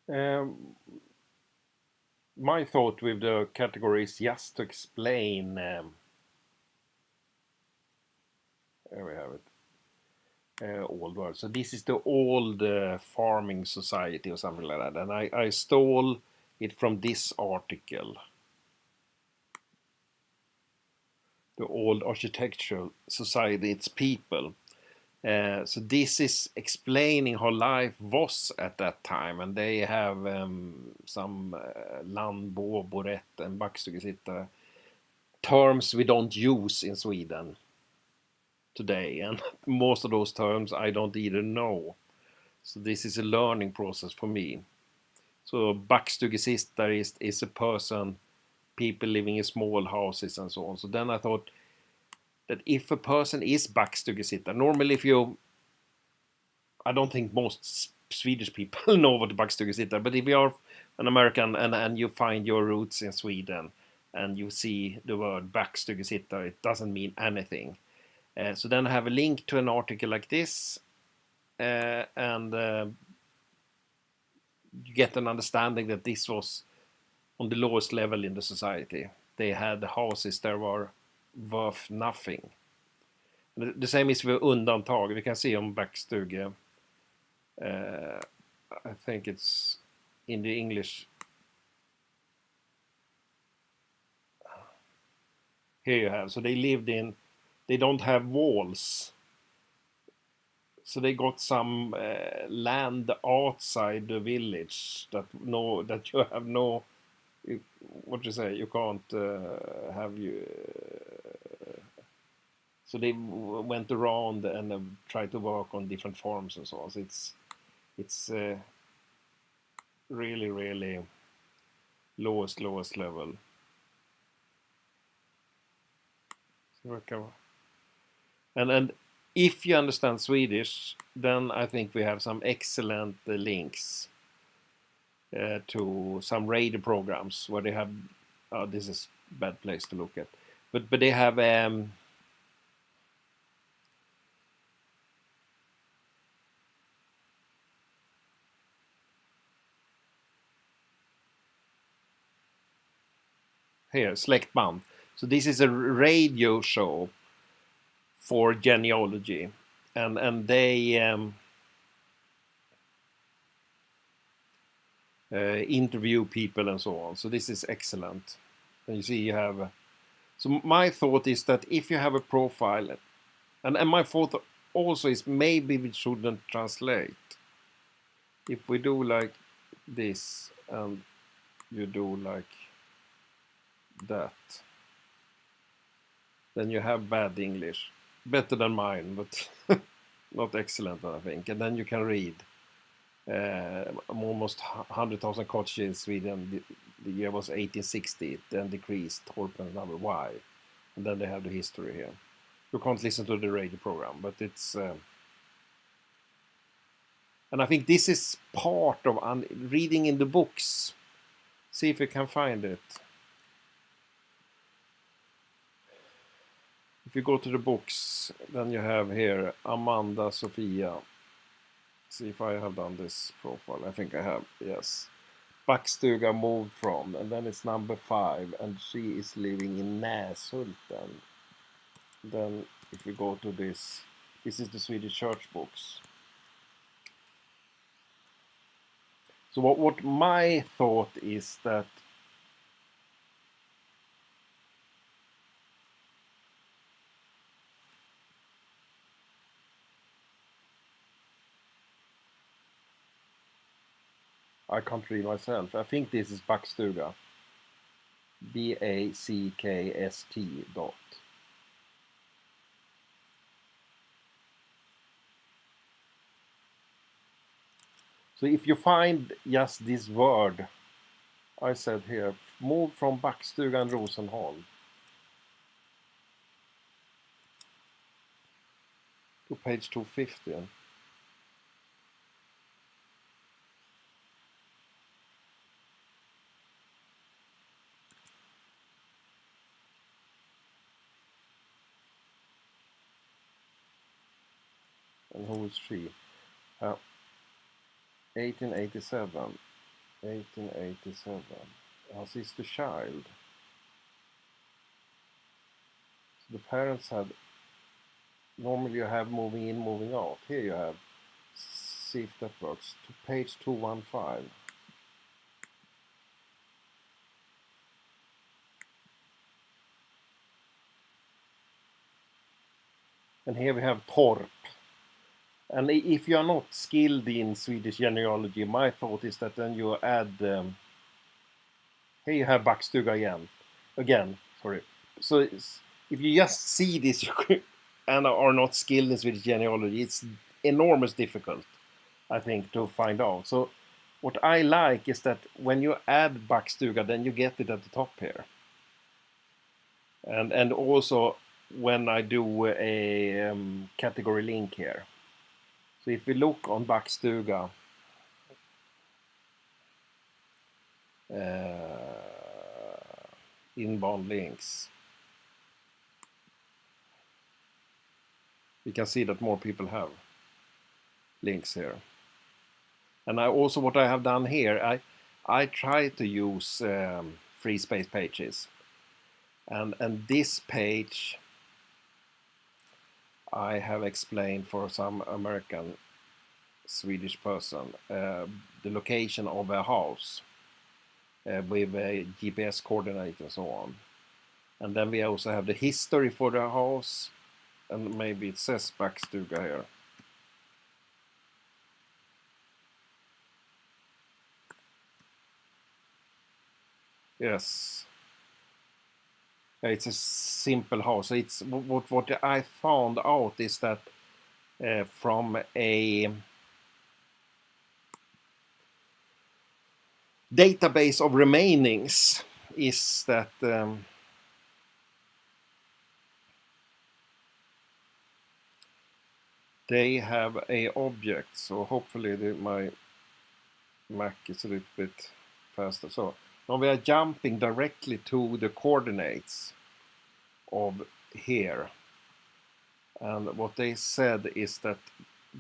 Um, my thought with the category is just to explain. Here we have it. Old world. So this is the old farming society or something like that, and I stole it from this article. The old architectural society, its people. So this is explaining how life was at that time, and they have some land, borätt, and backstugesitta terms we don't use in Sweden today, and most of those terms I don't even know. So this is a learning process for me. So backstugesitta is a person, people living in small houses and so on. So then I thought that if a person is backstugesitta, normally if you, I don't think most Swedish people know what backstugesitta, but if you are an American and you find your roots in Sweden and you see the word backstugesitta, it doesn't mean anything. So then I have a link to an article like this, and you get an understanding that this was on the lowest level in the society. They had houses that were worth nothing. The same is with undantag. Vi kan se om backstuge. I think it's in the English. Here you have. So they lived in. They don't have walls. So they got some land outside the village that you have no. What you say? You can't have you. So they went around and tried to work on different farms and so on. So it's really lowest level. And if you understand Swedish, then I think we have some excellent links to some radio programs where they have. This is bad place to look at, but they have. Here, Släktband. So this is a radio show for genealogy, and they interview people and so on. So this is excellent. And you see, you have. So my thought is that if you have a profile, and my thought also is maybe we shouldn't translate. If we do like this and you do like that, then you have bad English. Better than mine, but not excellent, I think. And then you can read almost 100,000 cottages in Sweden. The year was 1860. It then decreased. Torpen number why? And then they have the history here. You can't listen to the radio program, but it's. And I think this is part of reading in the books. See if you can find it. If you go to the books, then you have here Amanda Sofia. See if I have done this profile. I think I have, yes. Backstuga moved from, and then it's number 5, and she is living in Näshulten. Then if we go to this is the Swedish church books. So what my thought is that I can't read myself. I think this is Backstuga. BACKST dot. So if you find just this word, I said here, move from Backstuga and Rosenholm to page 250. And who is she? 1887. 1887. Hans is the child. So the parents had, normally you have moving in, moving out. Here you have, see if that works, to page 215. And here we have torp. And if you are not skilled in Swedish genealogy, my thought is that then you add, here you have backstuga again, sorry. So if you just see this and are not skilled in Swedish genealogy, it's enormous difficult, I think, to find out. So what I like is that when you add backstuga, then you get it at the top here. And also when I do a category link here. So if we look on backstuga, inbound links, we can see that more people have links here. And I also, what I have done here, I try to use free space pages, and this page I have explained for some American Swedish person the location of a house with a GPS coordinate and so on. And then we also have the history for the house, and maybe it says backstuga here. Yes, it's a simple house. It's what I found out is that from a database of remainings is that they have a object. So hopefully my Mac is a little bit faster. So now we are jumping directly to the coordinates of here. And what they said is that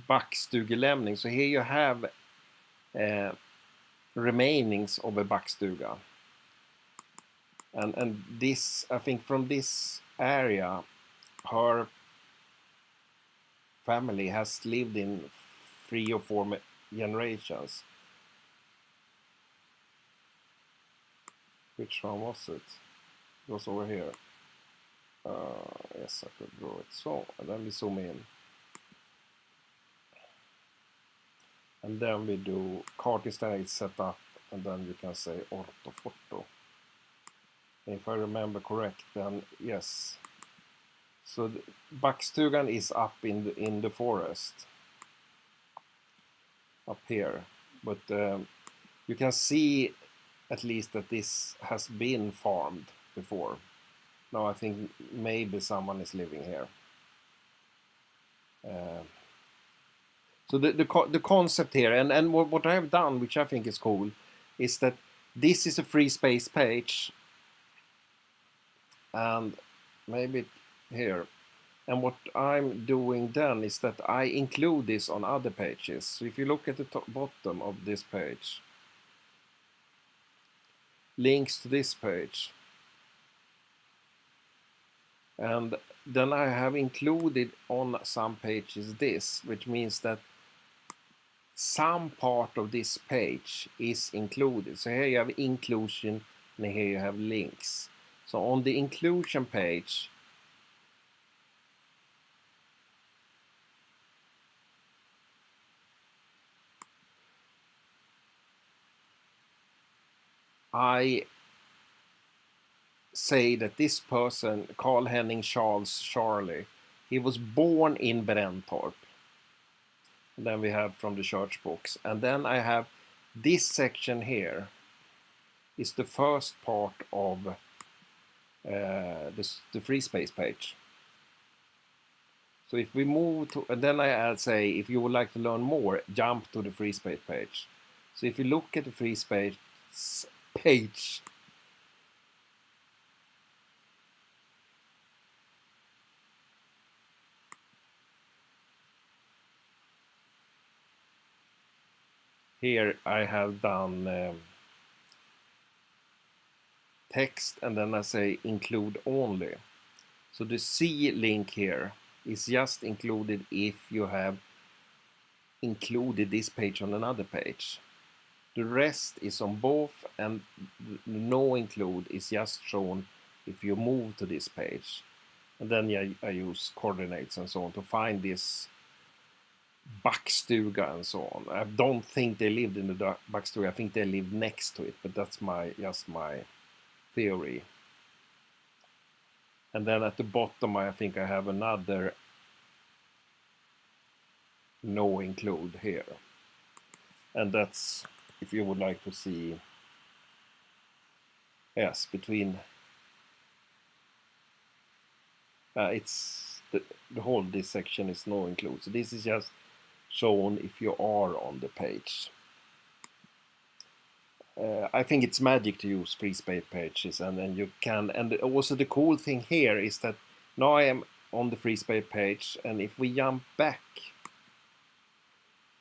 backstugelämning. So here you have remainings of a backstuga. And this, I think from this area, her family has lived in 3 or 4 generations. Which one was it? It was over here. Yes, I could draw it. So, and then we zoom in. And then we do coordinate setup, and then you can say orthofoto. If I remember correct, then yes. So backstugan is up in the forest, up here. But you can see at least that this has been farmed before. Now I think maybe someone is living here. So the concept here, and what I have done, which I think is cool, is that this is a free space page, and maybe here. And what I'm doing then is that I include this on other pages. So if you look at the bottom of this page, links to this page, and then I have included on some pages this, which means that some part of this page is included. So here you have inclusion, and here you have links. So on the inclusion page, I say that this person, Carl Henning Charles Charlie, he was born in Brentorp. And then we have from the church books. And then I have this section here is the first part of the free space page. So if we move to, and then I say, if you would like to learn more, jump to the free space page. So if you look at the free space page, here I have done text, and then I say include only. So the C link here is just included if you have included this page on another page. The rest is on both, and no include is just shown if you move to this page. And then I use coordinates and so on to find this Backstuga and so on. I don't think they lived in the Backstuga. I think they lived next to it, but that's just my theory. And then at the bottom, I think I have another no include here. And that's if you would like to see, yes, between it's the whole this section is no include. So this is just shown if you are on the page. I think it's magic to use free space pages, and then you can. And also the cool thing here is that now I am on the free space page, and if we jump back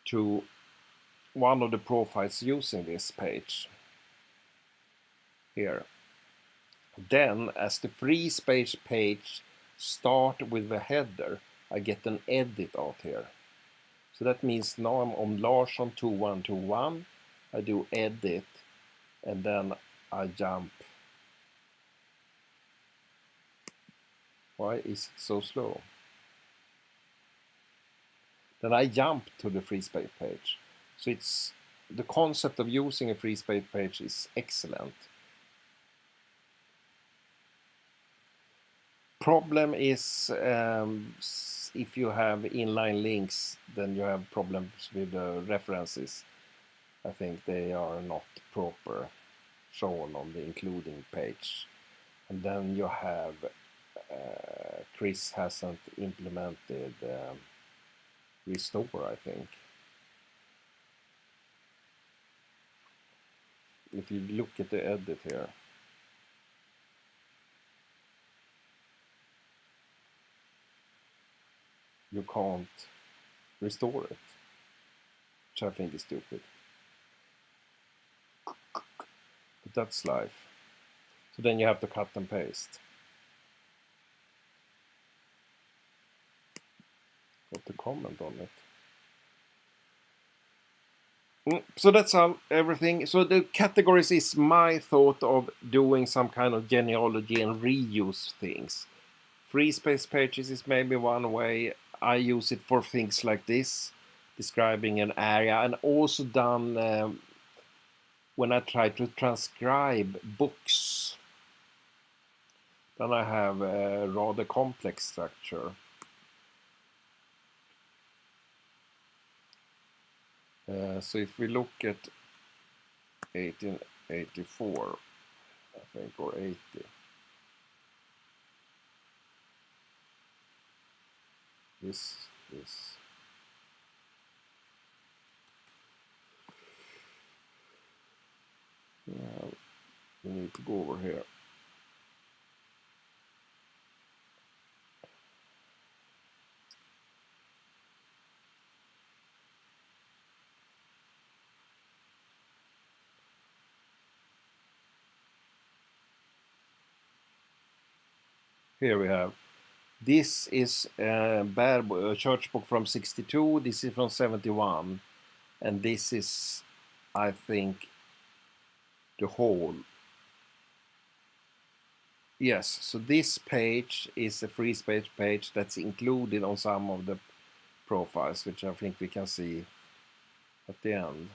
to one of the profiles using this page here, then as the free space page start with the header, I get an edit out here. So that means now I'm on Larsson 2121, I do edit, and then I jump. Why is it so slow? Then I jump to the free space page. So it's the concept of using a free space page is excellent. Problem is if you have inline links, then you have problems with the references. I think they are not proper shown on the including page. And then you have Chris hasn't implemented restore, I think. If you look at the edit here, you can't restore it, which I think is stupid. But that's life. So then you have to cut and paste. What to comment on it. So that's everything. So the categories is my thought of doing some kind of genealogy and reuse things. Free space pages is maybe one way. I use it for things like this, describing an area, and also done when I try to transcribe books. Then I have a rather complex structure. So if we look at 1884, I think, or 80. This is we need to go over here. Here we have. This is a church book from 62. This is from 71, and this is, I think, the whole. Yes, so this page is a free space page that's included on some of the profiles, which I think we can see at the end.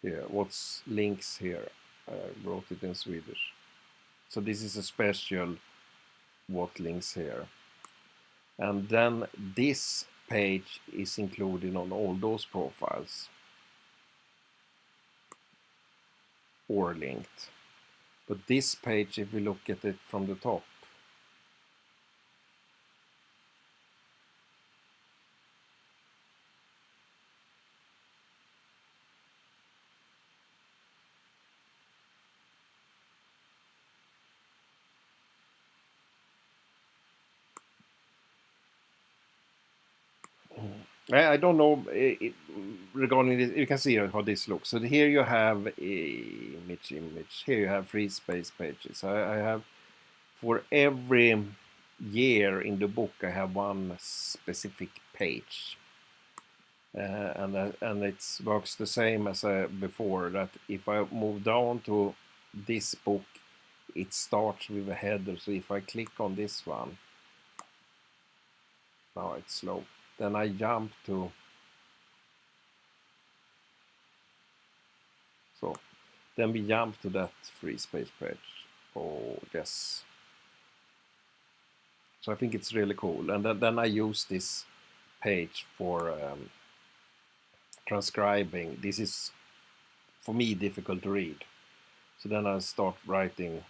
Here, what's links here? I wrote it in Swedish. So this is a special what links here. And then this page is included on all those profiles or linked. But this page, if we look at it from the top, I don't know regarding this. You can see how this looks. So here you have image. Here you have free space pages. I have for every year in the book, I have one specific page. And it works the same as before, that if I move down to this book, it starts with a header. So if I click on this one, now it's slow, then I jump to, so then we jump to that free space page. Oh yes, so I think it's really cool. And then I use this page for transcribing. This is for me difficult to read, so then I start writing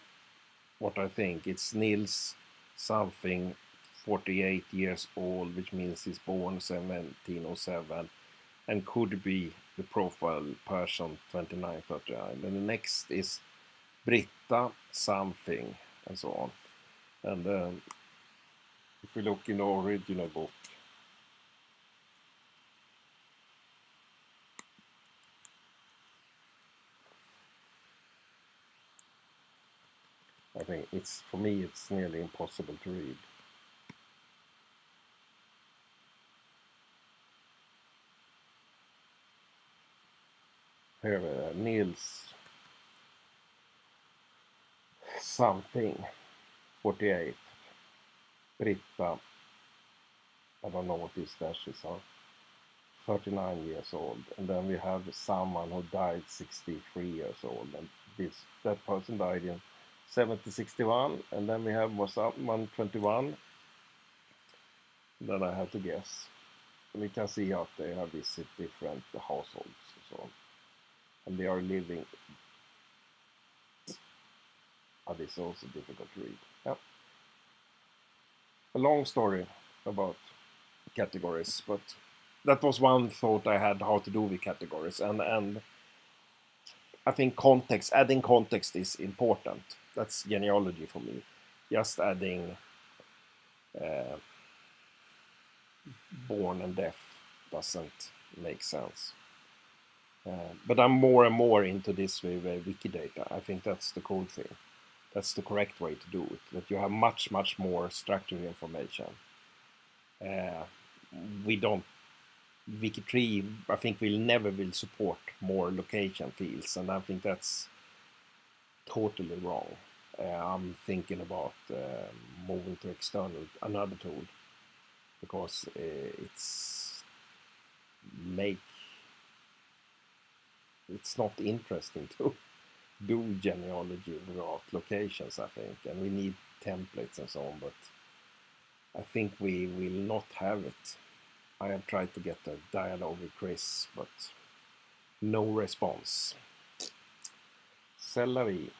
what I think. It's Nils something, 48 years old, which means he's born 1707, and could be the profile person 2939. And the next is Britta something, and so on. And if we look in the original book, I think it's, for me, it's nearly impossible to read. Here, Nils something, 48. Britta, I don't know what these dashes are, 39 years old. And then we have someone who died 63 years old. And that person died in 1761. And then we have someone 21. Then I have to guess. We can see how they have visited different households and so on. And they are living. This is also difficult to read. Yeah. A long story about categories, but that was one thought I had how to do with categories. And I think context, adding context is important. That's genealogy for me. Just adding born and death doesn't make sense. But I'm more and more into this with Wikidata. I think that's the cool thing. That's the correct way to do it. That you have much more structured information. We don't. Wiki3, I think, will support more location fields, and I think that's totally wrong. I'm thinking about moving to another tool, because it's not interesting to do genealogy without locations, I think, and we need templates and so on, but I think we will not have it. I have tried to get a dialogue with Chris, but no response. C'est la vie.